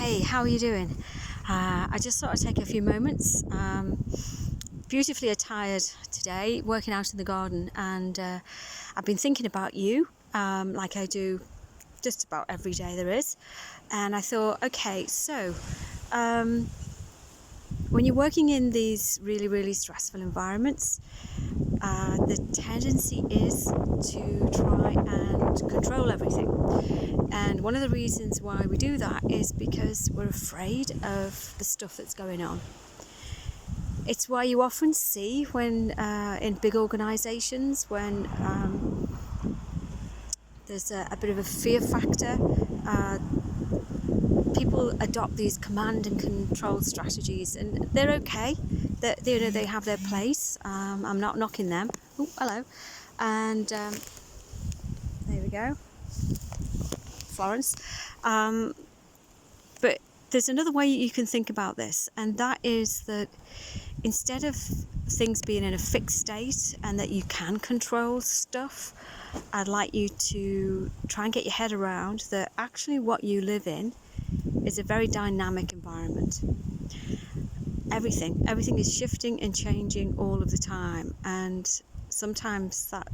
Hey, how are you doing? I just thought I'd take a few moments. Beautifully attired today, working out in the garden, and I've been thinking about you, like I do just about every day there is. And I thought, okay, so when you're working in these really stressful environments, the tendency is to try and control everything. And one of the reasons why we do that is because we're afraid of the stuff that's going on. It's why you often see when in big organisations, when there's a bit of a fear factor, people adopt these command and control strategies, and they're okay. They have their place. I'm not knocking them. Oh, hello. And there we go, Florence. But there's another way you can think about this, and that is that instead of things being in a fixed state and that you can control stuff, I'd like you to try and get your head around that actually what you live in is a very dynamic environment. Everything is shifting and changing all of the time, and sometimes that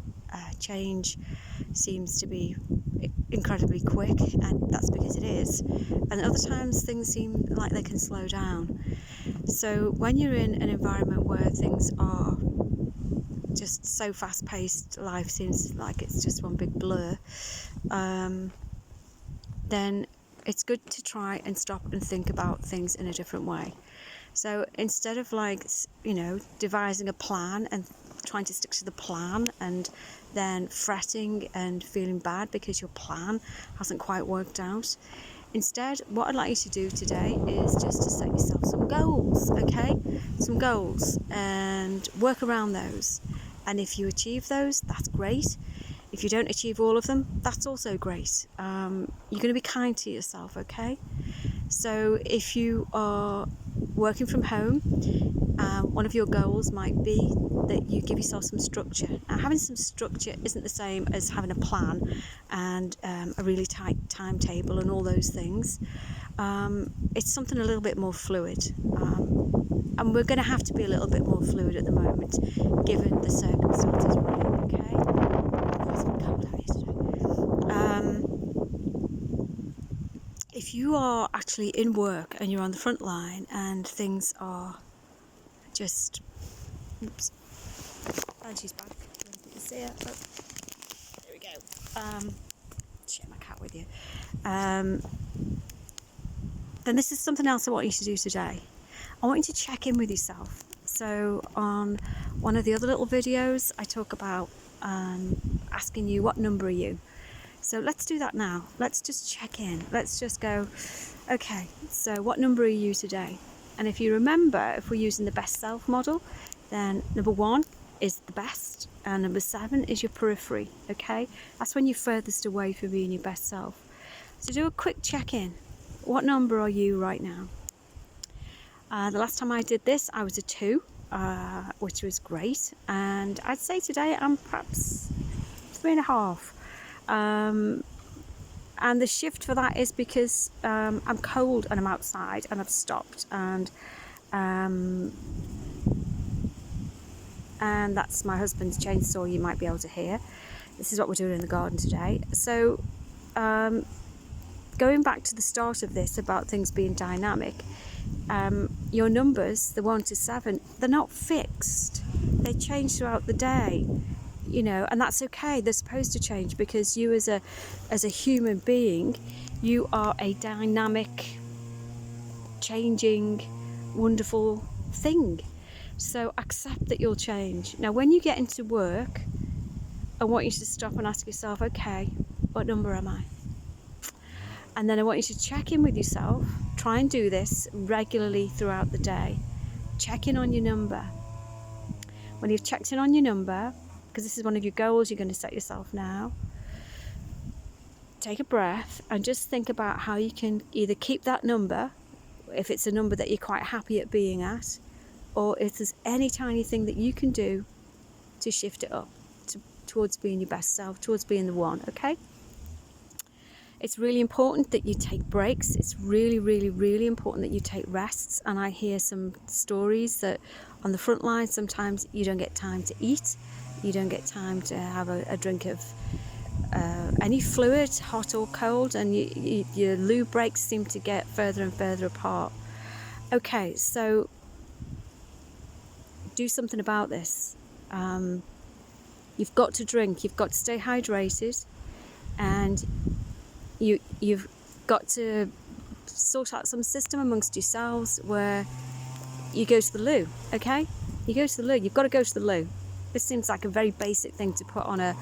change seems to be incredibly quick, and that's because it is, and other times things seem like they can slow down. So when you're in an environment where things are just so fast paced, life seems like it's just one big blur, then it's good to try and stop and think about things in a different way. So instead of devising a plan and trying to stick to the plan and then fretting and feeling bad because your plan hasn't quite worked out, instead what I'd like you to do today is just to set yourself some goals, okay? Some goals, and work around those. And if you achieve those, that's great. If you don't achieve all of them, that's also great. You're going to be kind to yourself, okay? So if you are working from home, one of your goals might be that you give yourself some structure. Now, having some structure isn't the same as having a plan and a really tight timetable and all those things. It's something a little bit more fluid. And we're going to have to be a little bit more fluid at the moment, given the circumstances we're in, okay? It's been cold out here today. If you are actually in work and you're on the front line and things are just... Oops. And she's back. I don't think you can see her. Oh, there we go. Share my cat with you. Then this is something else I want you to do today. I want you to check in with yourself. So on one of the other little videos, I talk about asking you, what number are you? So let's do that now. Let's just check in. Let's just go, okay, so what number are you today? And if you remember, if we're using the best self model, then number 1 is the best, and number 7 is your periphery, okay? That's when you're furthest away from being your best self. So do a quick check-in. What number are you right now? The last time I did this, I was a 2, which was great. And I'd say today I'm perhaps 3.5. And the shift for that is because I'm cold and I'm outside and I've stopped, and that's my husband's chainsaw you might be able to hear. This is what we're doing in the garden today. So going back to the start of this about things being dynamic, your numbers, the 1 to 7, they're not fixed. They change throughout the day, and that's okay. They're supposed to change because you as a human being, you are a dynamic, changing, wonderful thing. So accept that you'll change. Now, when you get into work, I want you to stop and ask yourself, okay, what number am I? And then I want you to check in with yourself. Try and do this regularly throughout the day. Check in on your number. When you've checked in on your number, because this is one of your goals you're going to set yourself now, take a breath and just think about how you can either keep that number, if it's a number that you're quite happy at being at, or if there's any tiny thing that you can do to shift it up towards being your best self, towards being the 1, okay? It's really important that you take breaks. It's really, really, really important that you take rests. And I hear some stories that on the front line, sometimes you don't get time to eat. You don't get time to have a drink of any fluid, hot or cold, and your loo breaks seem to get further and further apart. Okay, so do something about this. You've got to drink, you've got to stay hydrated, and you've got to sort out some system amongst yourselves where you go to the loo, okay? You go to the loo, you've got to go to the loo. This seems like a very basic thing to put on a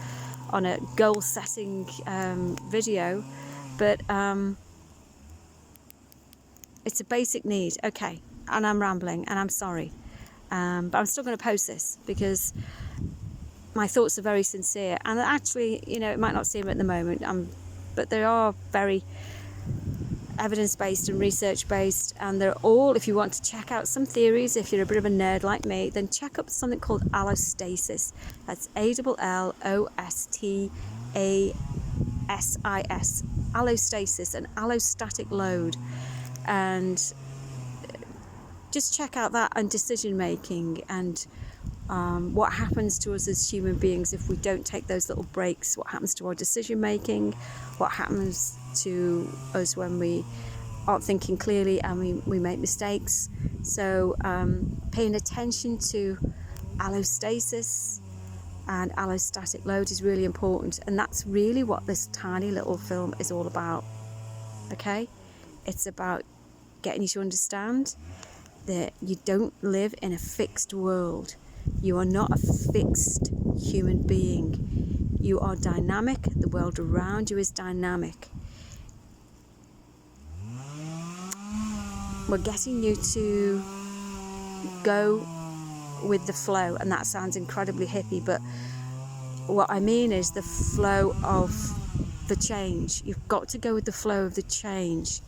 goal setting video, but it's a basic need, okay? And I'm rambling and I'm sorry, but I'm still going to post this because my thoughts are very sincere, and actually, you know, it might not seem at the moment, but they are very evidence-based and research-based, and they're all, if you want to check out some theories, if you're a bit of a nerd like me, then check up something called allostasis. That's ALLOSTASIS, allostasis, an allostatic load. And just check out that and decision making, and what happens to us as human beings if we don't take those little breaks, what happens to our decision making, what happens to us when we aren't thinking clearly and we make mistakes. So paying attention to allostasis and allostatic load is really important, and that's really what this tiny little film is all about. Okay, it's about getting you to understand that you don't live in a fixed world. You are not a fixed human being. You are dynamic. The world around you is dynamic. We're getting you to go with the flow, and that sounds incredibly hippie, but what I mean is the flow of the change. You've got to go with the flow of the change.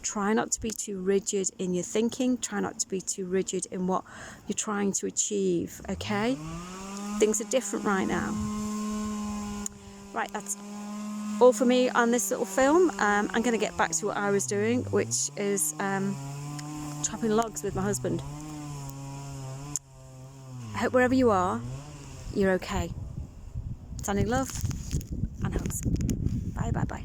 Try not to be too rigid in your thinking. Try not to be too rigid in what you're trying to achieve, okay? Things are different right now. Right, that's all for me on this little film. I'm going to get back to what I was doing, which is chopping logs with my husband. I hope wherever you are, you're okay. Sending love and hugs. Bye, bye, bye.